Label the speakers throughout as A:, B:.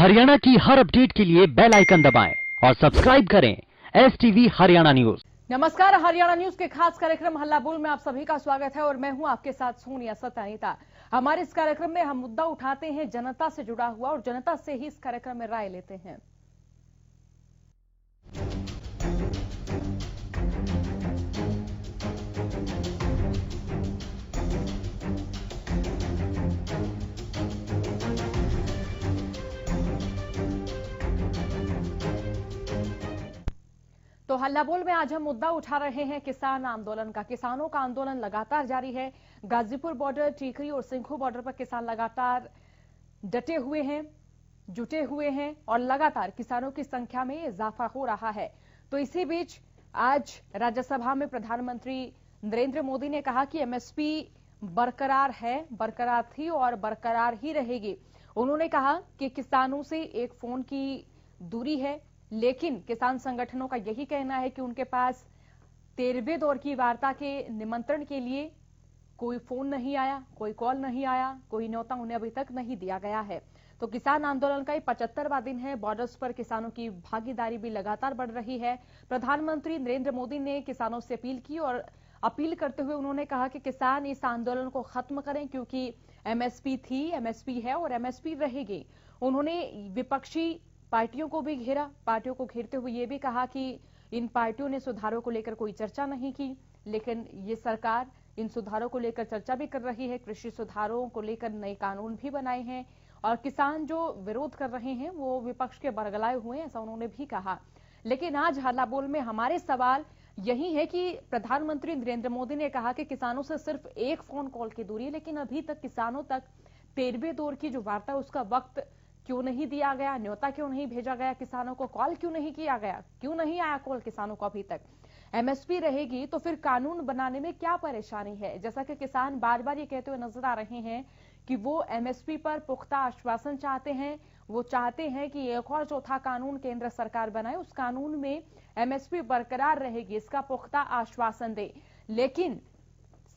A: हरियाणा की हर अपडेट के लिए बेल आइकन दबाएं और सब्सक्राइब करें STV हरियाणा न्यूज।
B: नमस्कार, हरियाणा न्यूज के खास कार्यक्रम हल्ला बोल में आप सभी का स्वागत है और मैं हूं आपके साथ सोनिया सत्यानीता। हमारे इस कार्यक्रम में हम मुद्दा उठाते हैं जनता से जुड़ा हुआ और जनता से ही इस कार्यक्रम में राय लेते हैं। तो हल्ला बोल में आज हम मुद्दा उठा रहे हैं किसान आंदोलन का। किसानों का आंदोलन लगातार जारी है। गाजीपुर बॉर्डर, टीकरी और सिंघू बॉर्डर पर किसान लगातार डटे हुए हैं, जुटे हुए हैं और लगातार किसानों की संख्या में इजाफा हो रहा है। तो इसी बीच आज राज्यसभा में प्रधानमंत्री नरेंद्र मोदी ने कहा कि MSP बरकरार है, बरकरार थी और बरकरार ही रहेगी। उन्होंने कहा कि किसानों से एक फोन की दूरी है, लेकिन किसान संगठनों का यही कहना है कि उनके पास 13वें दौर की वार्ता के निमंत्रण के लिए कोई फोन नहीं आया, कोई कॉल नहीं आया, कोई न्योता उन्हें अभी तक नहीं दिया गया है। तो किसान आंदोलन का 75वां दिन है। बॉर्डर्स पर किसानों की भागीदारी भी लगातार बढ़ रही है। प्रधानमंत्री नरेंद्र मोदी ने किसानों से अपील की और अपील करते हुए उन्होंने कहा कि किसान इस आंदोलन को खत्म करें, क्योंकि MSP थी, MSP है और MSP रहेगी। उन्होंने विपक्षी पार्टियों को भी घेरा। पार्टियों को घेरते हुए ये भी कहा कि इन पार्टियों ने सुधारों को लेकर कोई चर्चा नहीं की, लेकिन ये सरकार इन सुधारों को लेकर चर्चा भी कर रही है। कृषि सुधारों को लेकर नए कानून भी बनाए हैं और किसान जो विरोध कर रहे हैं वो विपक्ष के बरगलाए हुए हैं, ऐसा उन्होंने भी कहा। लेकिन आज हल्ला बोल में हमारे सवाल यही है कि प्रधानमंत्री नरेंद्र मोदी ने कहा कि किसानों से सिर्फ एक फोन कॉल की दूरी है, लेकिन अभी तक किसानों तक 13वें दौर की जो वार्ता उसका वक्त क्यों नहीं दिया गया, न्योता क्यों नहीं भेजा गया, किसानों को कॉल क्यों नहीं किया गया, क्यों नहीं आया कॉल किसानों को अभी तक। MSP रहेगी तो फिर कानून बनाने में क्या परेशानी है। जैसा कि किसान बार बार ये कहते हुए नजर आ रहे हैं कि वो MSP पर पुख्ता आश्वासन चाहते हैं। वो चाहते हैं कि एक और चौथा कानून केंद्र सरकार बनाए, उस कानून में MSP बरकरार रहेगी, इसका पुख्ता आश्वासन दे। लेकिन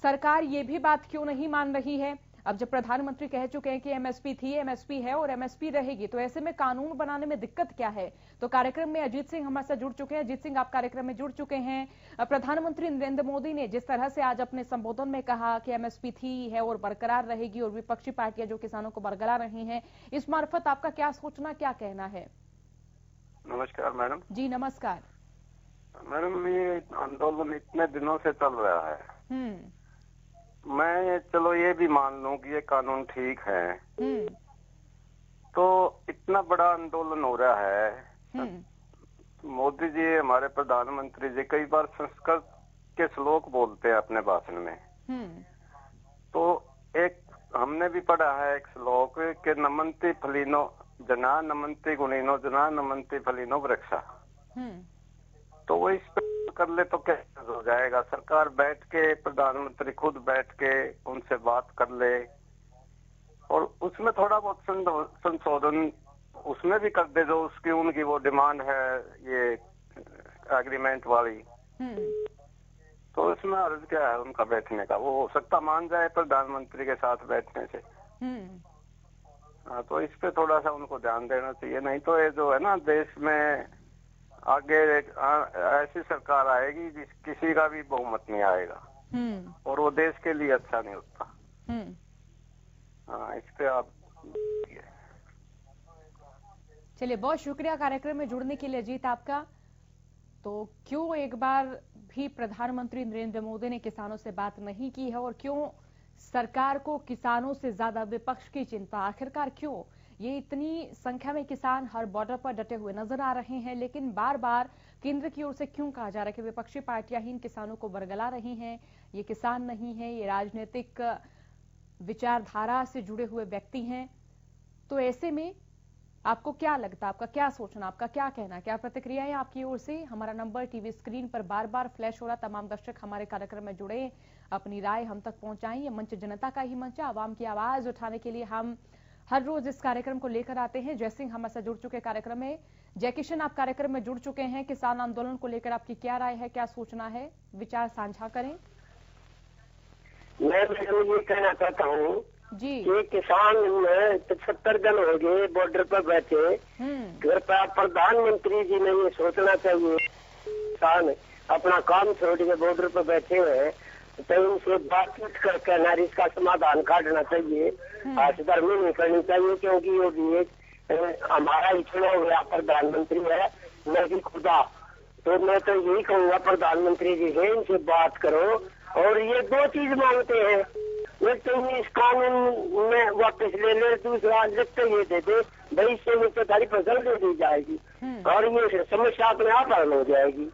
B: सरकार ये भी बात क्यों नहीं मान रही है। अब जब प्रधानमंत्री कह चुके हैं कि MSP थी, MSP है और MSP रहेगी, तो ऐसे में कानून बनाने में दिक्कत क्या है। तो कार्यक्रम में अजीत सिंह हमारे साथ जुड़ चुके हैं। अजीत सिंह, आप कार्यक्रम में जुड़ चुके हैं। प्रधानमंत्री नरेंद्र मोदी ने जिस तरह से आज अपने संबोधन में कहा कि MSP थी, है और बरकरार रहेगी और विपक्षी पार्टियां जो किसानों को बरगला रही हैं, इस मार्फत आपका क्या सोचना, क्या कहना है।
C: नमस्कार मैडम।
B: जी नमस्कार
C: मैडम, ये आंदोलन इतने दिनों से चल रहा है। मैं चलो ये भी मान लूं कि ये कानून ठीक है, तो इतना बड़ा आंदोलन हो रहा है। मोदी जी, हमारे प्रधानमंत्री जी कई बार संस्कृत के श्लोक बोलते हैं अपने भाषण में। तो एक हमने भी पढ़ा है एक श्लोक के नमन्ति फलिनो जना नमन्ति गुणिनो जना नमन्ति फलिनो वृक्षा। तो वो इस पे कर ले तो क्या हो जाएगा। सरकार बैठ के, प्रधानमंत्री खुद बैठ के उनसे बात कर ले और उसमें थोड़ा बहुत संशोधन उसमें भी कर दे जो उसकी उनकी वो डिमांड है, ये एग्रीमेंट वाली। तो इसमें अर्ज क्या है उनका बैठने का, वो हो सकता मान जाए प्रधानमंत्री के साथ बैठने से। हाँ, तो इस पे थोड़ा सा उनको ध्यान देना चाहिए। नहीं तो ये जो है ना, देश में आगे ऐसी सरकार आएगी जिस किसी का भी बहुमत नहीं आएगा और वो देश के लिए अच्छा नहीं होता। हाँ, इस पे आप
B: चलिए, बहुत शुक्रिया कार्यक्रम में जुड़ने के लिए अजीत आपका। तो क्यों एक बार भी प्रधानमंत्री नरेंद्र मोदी ने किसानों से बात नहीं की है और क्यों सरकार को किसानों से ज्यादा विपक्ष की चिंता, आखिरकार क्यों। ये इतनी संख्या में किसान हर बॉर्डर पर डटे हुए नजर आ रहे हैं, लेकिन बार बार केंद्र की ओर से क्यों कहा जा रहा है कि विपक्षी पार्टियां ही इन किसानों को बरगला रही हैं। ये किसान नहीं है, ये राजनीतिक विचारधारा से जुड़े हुए व्यक्ति हैं। तो ऐसे में आपको क्या लगता है, आपका क्या सोचना, आपका क्या कहना, क्या प्रतिक्रिया है आपकी ओर से। हमारा नंबर टीवी स्क्रीन पर बार बार फ्लैश हो रहा। तमाम दर्शक हमारे कार्यक्रम में जुड़े, अपनी राय हम तक पहुंचाएं। ये मंच जनता का ही मंच है। आवाम की आवाज उठाने के लिए हम हर रोज इस कार्यक्रम को लेकर आते हैं। जय सिंह हमारे साथ जुड़ चुके कार्यक्रम में। जय किशन, आप कार्यक्रम में जुड़ चुके हैं। किसान आंदोलन को लेकर आपकी क्या राय है, क्या सोचना है, विचार साझा करें।
D: मैं ये कहना चाहता हूँ
B: जी
D: कि किसान 75 दिन हो गए बॉर्डर पर बैठे। कृपया प्रधानमंत्री जी ने ये सोचना चाहिए, किसान अपना काम छोड़ के बॉर्डर पर बैठे हैं तो उनसे बातचीत करके नारी इसका समाधान काटना चाहिए। हर्षधर्मी नहीं करनी चाहिए, क्योंकि वो भी एक हमारा ही चुना हुआ प्रधानमंत्री है, मैं भी खुदा। तो मैं तो यही कहूँगा प्रधानमंत्री जी से इनसे बात करो। और ये दो चीज मांगते हैं, एक तो इस कानून में वापस ले ले, दूसरा लिखते ये दे दे भाई इससे में तो सारी फसल दे दी जाएगी और ये समस्या अपने आप हल हो जाएगी।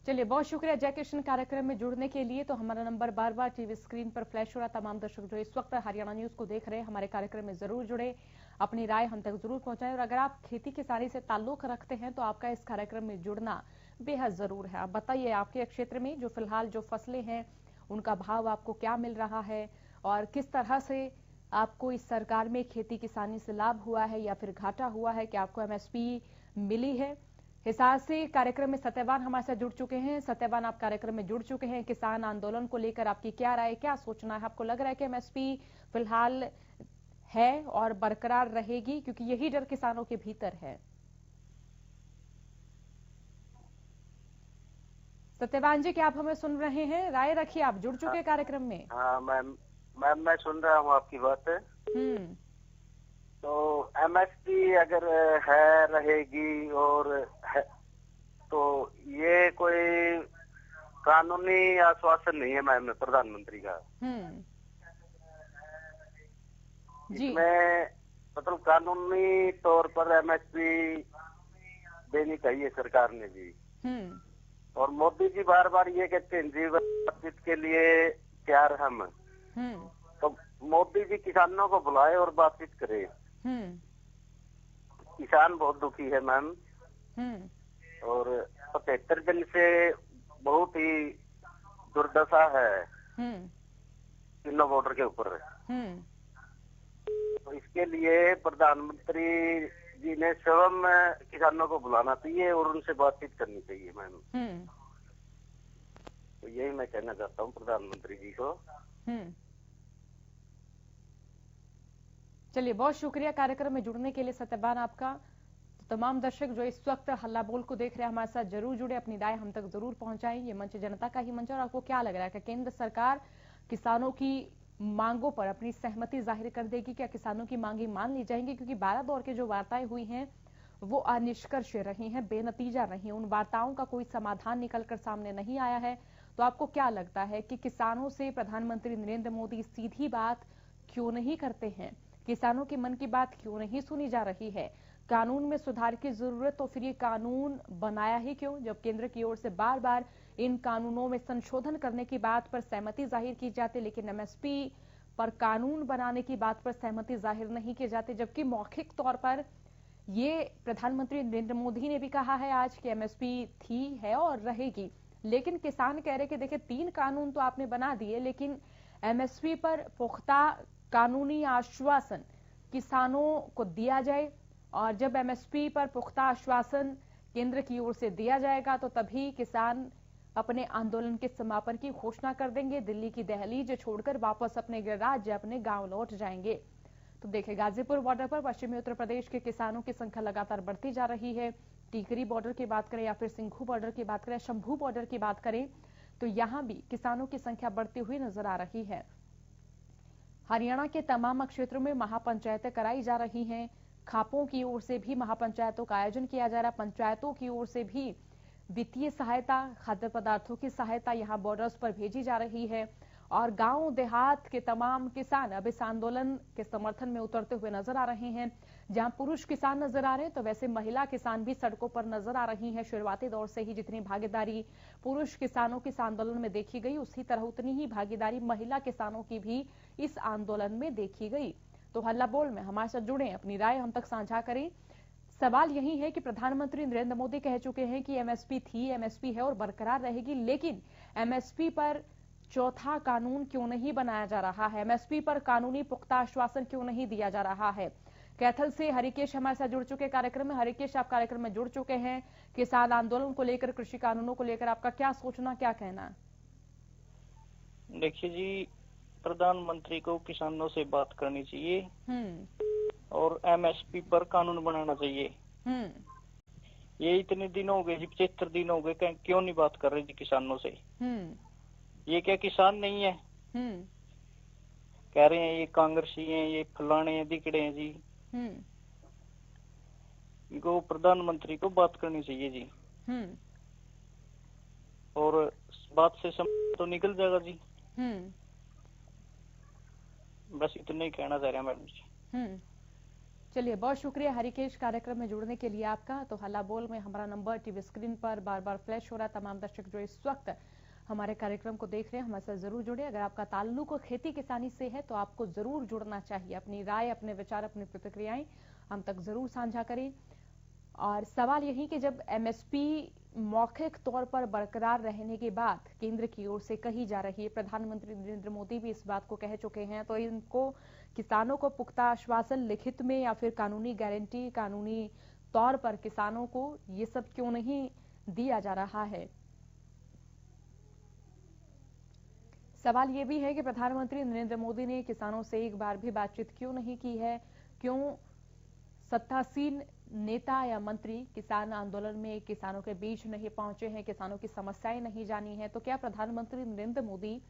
B: चलिए, बहुत शुक्रिया जय किशन कार्यक्रम में जुड़ने के लिए। तो हमारा नंबर बार बार टीवी स्क्रीन पर फ्लैश हो रहा। तमाम दर्शक जो इस वक्त हरियाणा न्यूज को देख रहे हैं, हमारे कार्यक्रम में जरूर जुड़े, अपनी राय हम तक जरूर पहुंचाएं। और अगर आप खेती किसानी से ताल्लुक रखते हैं तो आपका इस कार्यक्रम में जुड़ना बेहद जरूर है। आप बताइए, आपके क्षेत्र में जो फिलहाल जो फसलें हैं उनका भाव आपको क्या मिल रहा है और किस तरह से आपको इस सरकार में खेती किसानी से लाभ हुआ है या फिर घाटा हुआ है, कि आपको एमएसपी मिली है। हिसार से कार्यक्रम में सत्यवान हमारे साथ जुड़ चुके हैं। सत्यवान, आप कार्यक्रम में जुड़ चुके हैं। किसान आंदोलन को लेकर आपकी क्या राय, क्या सोचना है? आपको लग रहा है कि एमएसपी फिलहाल है और बरकरार रहेगी, क्योंकि यही डर किसानों के भीतर है? सत्यवान जी, क्या आप हमें सुन रहे हैं? राय रखिए, आप जुड़ चुके कार्यक्रम में।
C: हाँ मैम, मैं सुन रहा हूँ आपकी बात। तो एमएसपी अगर है रहेगी और है, तो ये कोई कानूनी आश्वासन नहीं है मैम प्रधानमंत्री का। इसमें मतलब कानूनी तौर पर एमएसपी देनी चाहिए सरकार ने भी। और मोदी जी बार बार ये कहते हैं जी बातचीत के लिए तैयार हम। तो मोदी जी किसानों को बुलाए और बातचीत करे। किसान बहुत दुखी है मैम, और 75 दिन से बहुत ही दुर्दशा है तीनों बॉर्डर के ऊपर। तो इसके लिए प्रधानमंत्री जी ने स्वयं किसानों को बुलाना चाहिए और उनसे बातचीत करनी चाहिए मैम। तो यही मैं कहना चाहता हूँ प्रधानमंत्री जी को।
B: चलिए, बहुत शुक्रिया कार्यक्रम में जुड़ने के लिए सत्यवान आपका। तो तमाम दर्शक जो इस वक्त हल्ला बोल को देख रहे हैं, हमारे साथ जरूर जुड़े, अपनी राय हम तक जरूर पहुंचाएं। ये मंच जनता का ही मंच है। और आपको क्या लग रहा है कि केंद्र सरकार किसानों की मांगों पर अपनी सहमति जाहिर कर देगी? क्या किसानों की मांगे मान ली जाएंगी? क्योंकि 12 दौर की जो वार्ताएं हुई हैं वो अनिष्कर्ष रही हैं, बेनतीजा रही। उन वार्ताओं का कोई समाधान निकलकर सामने नहीं आया है। तो आपको क्या लगता है कि किसानों से प्रधानमंत्री नरेंद्र मोदी सीधी बात क्यों नहीं करते हैं? किसानों के मन की बात क्यों नहीं सुनी जा रही है? कानून में सुधार की जरूरत, तो फिर ये कानून बनाया ही क्यों, जब केंद्र की ओर से बार बार इन कानूनों में संशोधन करने की बात पर सहमति जाहिर की जाती, लेकिन एमएसपी पर कानून बनाने की बात पर सहमति जाहिर नहीं की जाती। जबकि मौखिक तौर पर ये प्रधानमंत्री नरेंद्र मोदी ने भी कहा है आज कि एमएसपी थी, है और रहेगी। लेकिन किसान कह रहे कि देखिए 3 कानून तो आपने बना दिए, लेकिन एमएसपी पर पुख्ता कानूनी आश्वासन किसानों को दिया जाए। और जब एमएसपी पर पुख्ता आश्वासन केंद्र की ओर से दिया जाएगा तो तभी किसान अपने आंदोलन के समापन की घोषणा कर देंगे, दिल्ली की दहलीज छोड़कर वापस अपने राज्य, अपने गांव लौट जाएंगे। तो देखिए, गाजीपुर बॉर्डर पर पश्चिमी उत्तर प्रदेश के किसानों की संख्या लगातार बढ़ती जा रही है। टीकरी बॉर्डर की बात करें या फिर सिंघू बॉर्डर की बात करें, शंभू बॉर्डर की बात करें, तो यहां भी किसानों की संख्या बढ़ती हुई नजर आ रही है। हरियाणा के तमाम क्षेत्रों में महापंचायतें कराई जा रही हैं। खापों की ओर से भी महापंचायतों का आयोजन किया जा रहा है। पंचायतों की ओर से भी वित्तीय सहायता, खाद्य पदार्थों की सहायता यहां बॉर्डर्स पर भेजी जा रही है। और गांव देहात के तमाम किसान अब इस आंदोलन के समर्थन में उतरते हुए नजर आ रहे हैं। जहां पुरुष किसान नजर आ रहे हैं, तो वैसे महिला किसान भी सड़कों पर नजर आ रही हैं। शुरुआती दौर से ही जितनी भागीदारी पुरुष किसानों की इस आंदोलन में देखी गई, उसी तरह उतनी ही भागीदारी महिला किसानों की भी इस आंदोलन में देखी गई। तो हल्ला बोल में हमारे साथ जुड़े, अपनी राय हम तक साझा करें। सवाल यही है कि प्रधानमंत्री नरेंद्र मोदी कह चुके हैं कि एमएसपी थी, एमएसपी है और बरकरार रहेगी, लेकिन एमएसपी पर चौथा कानून क्यों नहीं बनाया जा रहा है? एमएसपी पर कानूनी पुख्ता आश्वासन क्यों नहीं दिया जा रहा है? कैथल से हरिकेश हमारे साथ जुड़ चुके कार्यक्रम में। हरिकेश, आप कार्यक्रम में जुड़ चुके हैं। किसान आंदोलन को लेकर, कृषि कानूनों को लेकर आपका क्या सोचना, क्या कहना है?
E: देखिए जी, प्रधानमंत्री को किसानों से बात करनी चाहिए और एमएसपी पर कानून बनाना चाहिए। ये इतने दिन हो गए जी, 75 दिन हो गए, क्यों नहीं बात कर रहे जी किसानों से? ये क्या किसान नहीं है? कह रहे हैं ये कांग्रेसी हैं, ये फलाने हैं, दिकड़े हैं जी। इनको प्रधानमंत्री को बात करनी चाहिए जी। और बात से समझ तो निकल जाएगा जी। बस इतना ही कहना चाह रहा मैडम जी।
B: चलिए, बहुत शुक्रिया हरिकेश कार्यक्रम में जुड़ने के लिए आपका। तो हल्ला बोल में हमारा नंबर टीवी स्क्रीन पर बार बार फ्लैश हो रहा है। तमाम दर्शक जो इस वक्त हमारे कार्यक्रम को देख रहे हैं, हमारे साथ जरूर जुड़े। अगर आपका ताल्लुक खेती किसानी से है तो आपको जरूर जुड़ना चाहिए। अपनी राय, अपने विचार, अपनी प्रतिक्रियाएं हम तक जरूर साझा करें। और सवाल यही कि जब एमएसपी मौखिक तौर पर बरकरार रहने के बाद केंद्र की ओर से कही जा रही है, प्रधानमंत्री नरेंद्र मोदी भी इस बात को कह चुके हैं, तो इनको किसानों को पुख्ता आश्वासन लिखित में या फिर कानूनी गारंटी, कानूनी तौर पर किसानों को ये सब क्यों नहीं दिया जा रहा है? सवाल ये भी है कि प्रधानमंत्री नरेंद्र मोदी ने किसानों से एक बार भी बातचीत क्यों नहीं की है? क्यों सत्तासीन नेता या मंत्री किसान आंदोलन में किसानों के बीच नहीं पहुंचे हैं, किसानों की समस्याएं नहीं जानी है? तो क्या प्रधानमंत्री नरेंद्र मोदी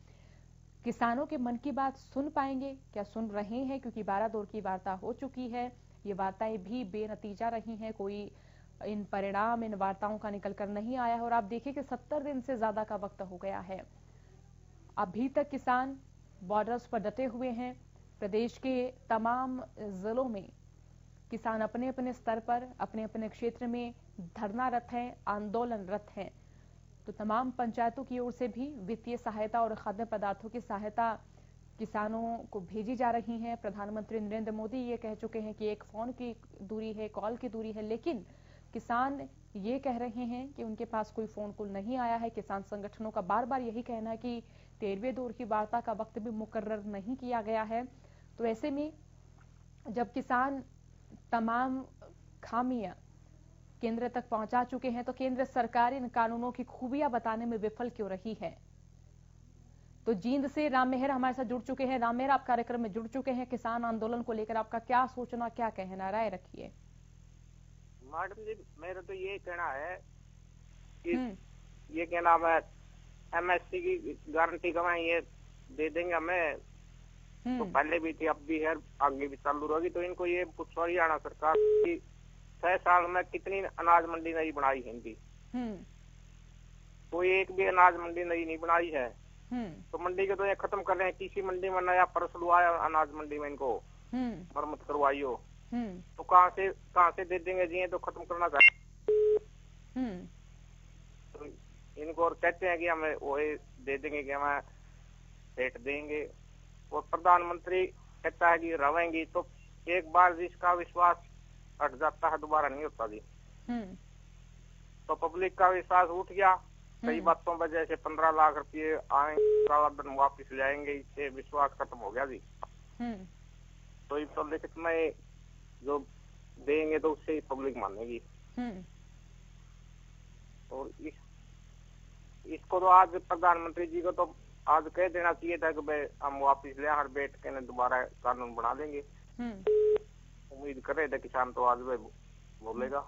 B: किसानों के मन की बात सुन पाएंगे? क्या सुन रहे हैं? क्योंकि 12 दौर की वार्ता हो चुकी है, ये वार्ताएं भी बेनतीजा रही हैं, कोई इन परिणाम इन वार्ताओं का निकल कर नहीं आया है। और आप देखिए कि 70 दिन से ज्यादा का वक्त हो गया है, अभी तक किसान बॉर्डर्स पर डटे हुए हैं। प्रदेश के तमाम जिलों में किसान अपने अपने स्तर पर, अपने अपने क्षेत्र में धरनारत हैं, आंदोलनरत हैं। तो तमाम पंचायतों की ओर से भी वित्तीय सहायता और खाद्य पदार्थों की सहायता किसानों को भेजी जा रही है। प्रधानमंत्री नरेंद्र मोदी ये कह चुके हैं कि एक फोन की दूरी है, कॉल की दूरी है, लेकिन किसान ये कह रहे हैं कि उनके पास कोई फोन कॉल नहीं आया है। किसान संगठनों का बार बार यही कहना है कि 13वें दौर की वार्ता का वक्त भी मुकर्रर नहीं किया गया है। तो ऐसे में जब किसान तमाम खामियां केंद्र तक पहुंचा चुके हैं, तो केंद्र सरकार इन कानूनों की खूबियां बताने में विफल क्यों रही है? तो जींद से राम मेहर हमारे साथ जुड़ चुके हैं। राम मेहर, आप कार्यक्रम में जुड़ चुके हैं। किसान आंदोलन को लेकर आपका क्या सोचना, क्या कहना, राय रखिए।
F: मैडम जी, मेरा तो ये कहना है कि ये क्या नाम है, एमएसपी की गारंटी कमाई ये दे देंगे हमें, तो पहले भी थी, अब भी है, आगे भी चालू रहेगी। तो इनको ये पूछो हरियाणा सरकार की 6 साल में कितनी अनाज मंडी नहीं बनाई हिंदी, कोई एक भी अनाज मंडी नहीं बनाई है। तो मंडी के तो ये खत्म कर रहे हैं। किसी मंडी में नया परसलू आया अनाज मंडी में, इनको मरम्मत करवाइयो, तो कहाँ से दे देंगे जी? तो खत्म करना चाहिए। तो इनको और कहते हैं कि हमें वो दे देंगे, कि हमें रेट देंगे, और प्रधानमंत्री कहता है कि रहेंगी। तो एक बार जिसका विश्वास हट जाता है दोबारा नहीं होता जी। तो पब्लिक का विश्वास उठ गया कई बातों पर, जैसे 15 लाख रुपये आएंगे वापिस ले आएंगे, इससे विश्वास खत्म हो गया जी। तो इस तो लिखित में जो देंगे तो उससे ही पब्लिक मानेगी। और इसको तो आज प्रधानमंत्री जी को तो आज कह देना चाहिए था कि भाई हम वापिस ले, हर बैठ के दोबारा कानून बना देंगे। उम्मीद कर रहे थे किसान, तो आज भाई बोलेगा।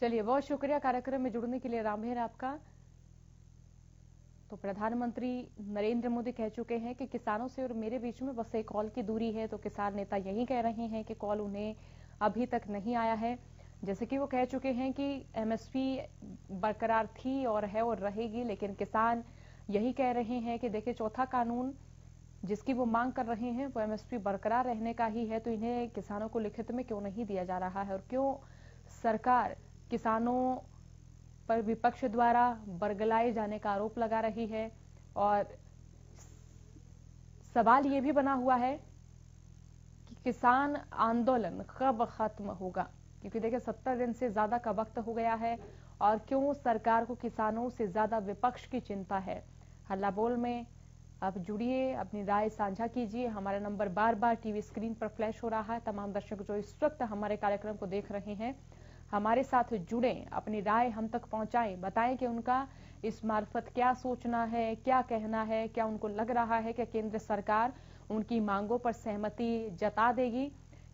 B: चलिए, बहुत शुक्रिया कार्यक्रम में जुड़ने के लिए रामहेर आपका। तो प्रधानमंत्री नरेंद्र मोदी कह चुके हैं कि किसानों से और मेरे बीच में बस एक कॉल की दूरी है। तो किसान नेता यही कह रहे हैं कि कॉल उन्हें अभी तक नहीं आया है। जैसे कि वो कह चुके हैं कि एमएसपी बरकरार थी और है और रहेगी, लेकिन किसान यही कह रहे हैं कि देखिए, चौथा कानून जिसकी वो मांग कर रहे हैं वो एमएसपी बरकरार रहने का ही है। तो इन्हें किसानों को लिखित में क्यों नहीं दिया जा रहा है, और क्यों सरकार किसानों पर विपक्ष द्वारा बरगलाए जाने का आरोप लगा रही है। और सवाल ये भी बना हुआ है कि किसान आंदोलन कब खत्म होगा, क्योंकि देखिए 70 दिन से ज्यादा का वक्त हो गया है, और क्यों सरकार को किसानों से ज्यादा विपक्ष की चिंता है। हल्ला बोल में आप जुड़िए, अपनी राय साझा कीजिए। हमारा नंबर बार बार टीवी स्क्रीन पर फ्लैश हो रहा है। तमाम दर्शक जो इस वक्त हमारे कार्यक्रम को देख रहे हैं, हमारे साथ जुड़ें, अपनी राय हम तक पहुंचाएं, बताएं कि उनका इस मार्फत क्या सोचना है, क्या कहना है, क्या उनको लग रहा है कि केंद्र सरकार उनकी मांगों पर सहमति जता देगी।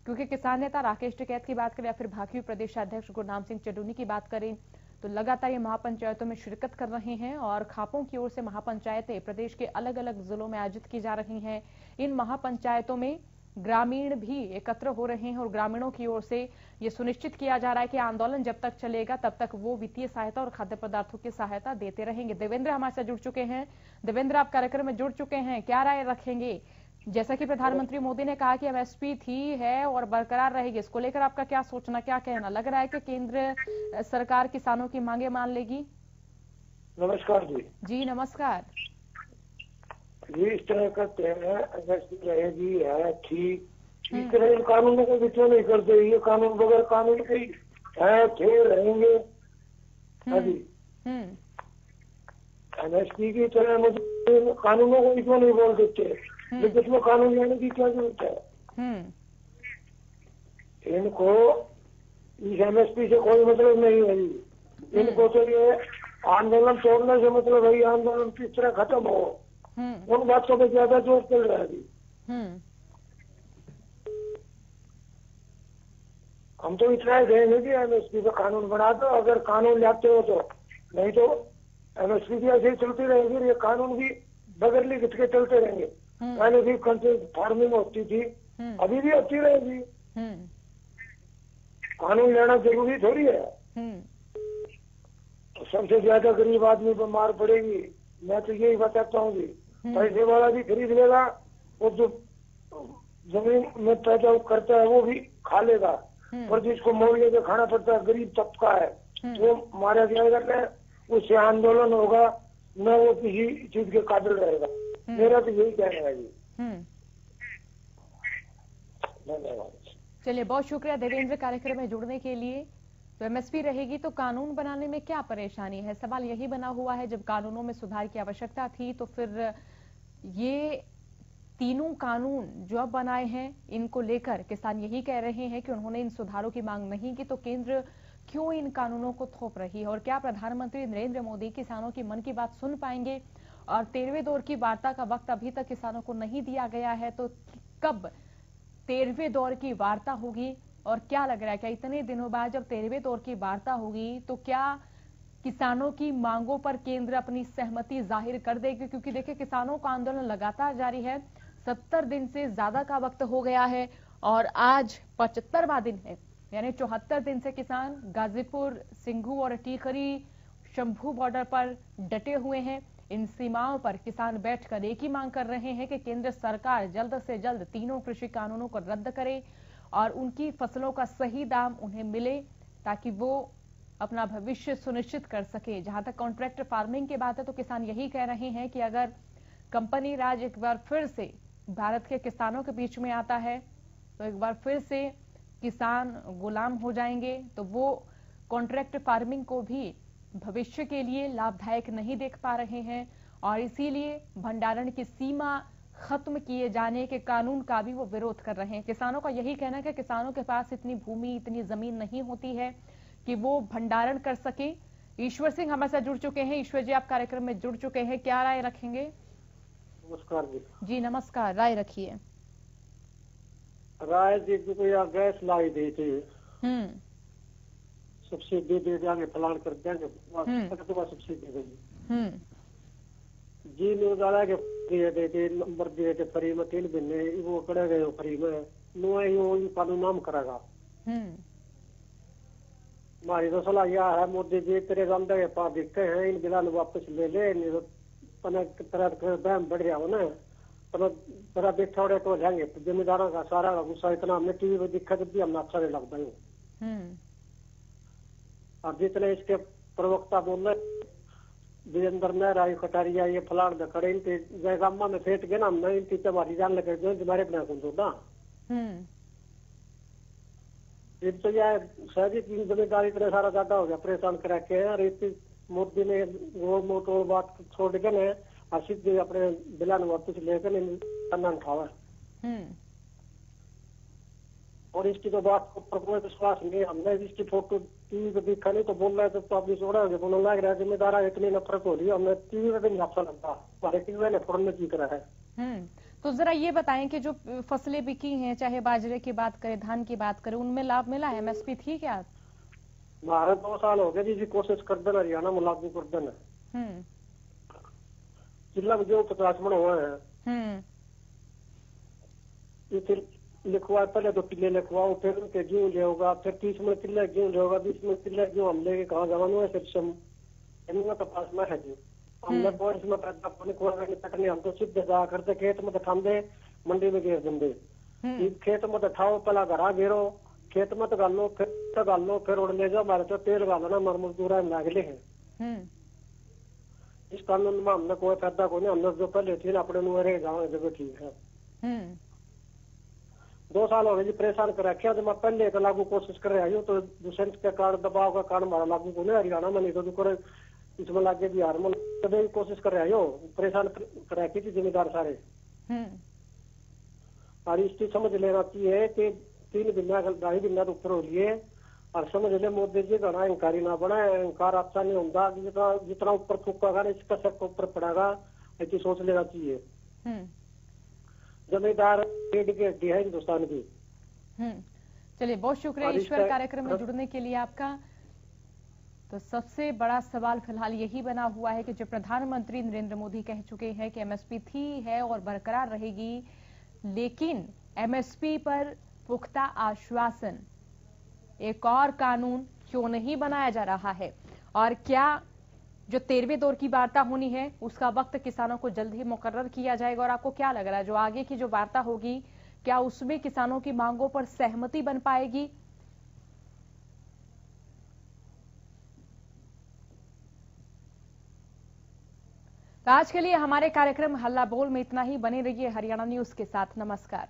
B: क्योंकि किसान नेता राकेश टिकैत की बात करें या फिर भाजपा प्रदेशाध्यक्ष गुरनाम सिंह चड्ढूनी की बात करें तो लगातार ये महापंचायतों में शिरकत कर रहे हैं और खापों की ओर से महापंचायतें प्रदेश के अलग अलग जिलों में आयोजित की जा रही हैं। इन महापंचायतों में ग्रामीण भी एकत्र हो रहे हैं और ग्रामीणों की ओर से ये सुनिश्चित किया जा रहा है कि आंदोलन जब तक चलेगा तब तक वो वित्तीय सहायता और खाद्य पदार्थों की सहायता देते रहेंगे। देवेंद्र हमारे साथ जुड़ चुके हैं। देवेंद्र, आप कार्यक्रम में जुड़ चुके हैं, क्या राय रखेंगे? जैसा कि प्रधानमंत्री मोदी ने कहा कि एमएसपी थी, है और बरकरार रहेगी, इसको लेकर आपका क्या सोचना, क्या कहना? लग रहा है कि केंद्र सरकार किसानों की मांगे मान लेगी?
G: नमस्कार जी।
B: जी नमस्कार
G: जी। इस तरह करते हैं, एमएसपी रहेगी है ठीक रहे, कानूनों को विचार नहीं करते, ये कानून बगैर कानून के है थे रहेंगे। एमएसपी की तरह मुझे कानूनों को क्यों नहीं बोल देते, लेकिन इसमें कानून लाने की क्या जरूरत है? इनको इस एमएसपी से कोई मतलब नहीं है। इनको तो ये आंदोलन तोड़ने से मतलब है, आंदोलन किस तरह खत्म हो, उन बातों पे ज्यादा जोर चल रहा है अभी। हम तो इतना ही कहेंगे कि एमएसपी पे कानून बना दो, अगर कानून लाते हो तो, नहीं तो एमएसपी भी ऐसे ही चलती रहेगी, ये कानून भी बगैर लिखित के चलते रहेंगे। पहले भी कंट्रोल फार्मिंग होती थी, अभी भी होती रहेगी। कानून लेना जरूरी थोड़ी है। सबसे ज्यादा गरीब आदमी बीमार पड़ेगी, मैं तो यही बताता हूँ जी। पैसे वाला भी खरीद लेगा और जो जमीन में पैदा करता है वो भी खा लेगा, और जिसको मोल लेकर खाना पड़ता है गरीब तबका है वो मारा जाएगा, उससे आंदोलन होगा, न वो किसी चीज के काबिल रहेगा। मेरा तो यही कहना है जी। धन्यवाद।
B: चलिए, बहुत शुक्रिया देवेंद्र कार्यक्रम में जुड़ने के लिए। तो एमएसपी रहेगी तो कानून बनाने में क्या परेशानी है? सवाल यही बना हुआ है। जब कानूनों में सुधार की आवश्यकता थी तो फिर ये तीनों कानून जो अब बनाए हैं इनको लेकर किसान यही कह रहे हैं कि उन्होंने इन सुधारों की मांग नहीं की, तो केंद्र क्यों इन कानूनों को थोप रही है? और क्या प्रधानमंत्री नरेंद्र मोदी किसानों की मन की बात सुन पाएंगे? और 13वें दौर की वार्ता का वक्त अभी तक किसानों को नहीं दिया गया है, तो कब 13वें दौर की वार्ता होगी? और क्या लग रहा है, क्या इतने दिनों बाद जब 13वें दौर की वार्ता होगी तो क्या किसानों की मांगों पर केंद्र अपनी सहमति जाहिर कर देगी? क्योंकि देखिए, किसानों का आंदोलन लगातार जारी है, 70 दिन से ज्यादा का वक्त हो गया है और आज 75वां दिन है, यानी 74 दिन से किसान गाजीपुर, सिंघू और टीकरी शंभू बॉर्डर पर डटे हुए हैं। इन सीमाओं पर किसान बैठकर एक ही मांग कर रहे हैं कि केंद्र सरकार जल्द से जल्द तीनों कृषि कानूनों को रद्द करे और उनकी फसलों का सही दाम उन्हें मिले, ताकि वो अपना भविष्य सुनिश्चित कर सके। जहां तक कॉन्ट्रैक्ट फार्मिंग की बात है तो किसान यही कह रहे हैं कि अगर कंपनी राज एक बार फिर से भारत के किसानों के बीच में आता है तो एक बार फिर से किसान गुलाम हो जाएंगे, तो वो कॉन्ट्रैक्ट फार्मिंग को भी भविष्य के लिए लाभदायक नहीं देख पा रहे हैं और इसीलिए भंडारण की सीमा खत्म किए जाने के कानून का भी वो विरोध कर रहे हैं। किसानों का यही कहना है कि किसानों के पास इतनी भूमि, इतनी जमीन नहीं होती है कि वो भंडारण कर सके। ईश्वर सिंह हमारे साथ जुड़ चुके हैं। ईश्वर जी, आप कार्यक्रम में जुड़ चुके हैं, क्या राय रखेंगे?
G: नमस्कार जी।
B: जी नमस्कार, राय रखिए।
G: राय जी को गैस लाई दी थी, सब्सिडी दे देंगे, फलान कर देंगे, सब्सिडी देंगे जी। न्यूज वाला के दिए थे, नंबर दिए थे फ्री में 3 महीने, वो करे गए फ्री में, नो कानून नाम करेगा। हमारी तो सलाह यह है, मोदी जी तेरे गंदे के पास दिखते हैं, इन बिला वापस ले ले, नहीं तो तरह बहम बढ़ गया हो ना, तरह बिछौड़े तो जाएंगे। तो जिम्मेदारों का सारा का गुस्सा इतना हमने टीवी में दिखा भी हमने अच्छा नहीं लगता है। अब जितने इसके प्रवक्ता बोल रहे वीरेंद्र मेहरा, कटारिया, ये फलान खड़े, इनके जयगामा में फेंट गए ना, हमने इनकी तुम्हारी जान लगे तुम्हारे अपने कुछ होता। तो यह सहजी की जिम्मेदारी इतना सारा ज्यादा हो गया, परेशान करा के। और मोदी ने वो मोटो बात छोड़ के ने सीधे अपने बिला वापस लेकर करना उठावा। और इसकी तो बात के ऊपर कोई विश्वास नहीं। हमने इसकी फोटो टीवी पे देखा नहीं तो बोल रहे थे तो अपनी छोड़ा बोलने लग रहा है जिम्मेदार इतनी नफरत हो रही है। हमने टीवी पे भी नहीं अच्छा लगता, हमारे टीवी ने फोरन में जीत रहा है।
B: तो जरा ये बताएं कि जो फसलें बिकी हैं, चाहे बाजरे की बात करें, धान की बात करें, उनमें लाभ मिला है? MSP थी क्या?
G: हमारे 2 साल हो गए जी कोशिश कर देना, हरियाणा में लागू कर देना। जिला में जो 50 मन हुआ है ये फिर लिखवा, पहले तो किले लिखवाओ, फिर उनके गेहूँ ले होगा, फिर 30 में किले गेहूँ ले होगा, 20 में किले गेहूँ हम लेके कहाँ जवान हुए फिर तो पास में है जी। हमने कोई इसमें पैदा कटनी, हम तो सीधे जा करते खेत में ठांदे मंडी में घेर देंगे। खेत में ठाओ, पहला घरा घेरो, खेत में तो गाल लो, फिर उड़ ले जाओ, हमारे तो तेल गालना मर मजदूर लागले है। इस कानून में हमने कोई फायदा को नहीं। हमने जो पहले थी अपने नुरे गाँव जगह ठीक है। 2 साल हो गए जी परेशान कर रखा। जब मैं पहले तो लागू कोशिश कर रहा हूँ तो दूसरे के कारण दबाव का कारण हमारा लागू को नहीं, हरियाणा में नहीं तो इसमें लागे बिहार में कभी कोशिश कर रहा हूँ, परेशान कर रखी थी जिम्मेदार सारे। और इसकी समझ लेना चाहिए कि 3 बिना 2.5 बिना ऊपर हो लिए और समझ ले मोदी जी घना अहंकारी ना बना। अहंकार अच्छा नहीं होता, जितना ऊपर फूकेगा इसका सबको ऊपर पड़ेगा, ऐसी सोच लेना चाहिए। जमींदार पेड़ की हड्डी है हिंदुस्तान की।
B: चलिए, बहुत शुक्रिया ईश्वर कार्यक्रम में जुड़ने के लिए आपका। तो सबसे बड़ा सवाल फिलहाल यही बना हुआ है कि जो प्रधानमंत्री नरेंद्र मोदी कह चुके हैं कि MSP थी, है और बरकरार रहेगी, लेकिन MSP पर पुख्ता आश्वासन, एक और कानून क्यों नहीं बनाया जा रहा है? और क्या जो 13वें दौर की वार्ता होनी है उसका वक्त किसानों को जल्द ही मुकर्रर किया जाएगा? और आपको क्या लग रहा है जो आगे की जो वार्ता होगी, क्या उसमें किसानों की मांगों पर सहमति बन पाएगी? तो आज के लिए हमारे कार्यक्रम हल्ला बोल में इतना ही। बने रहिए हरियाणा न्यूज के साथ। नमस्कार।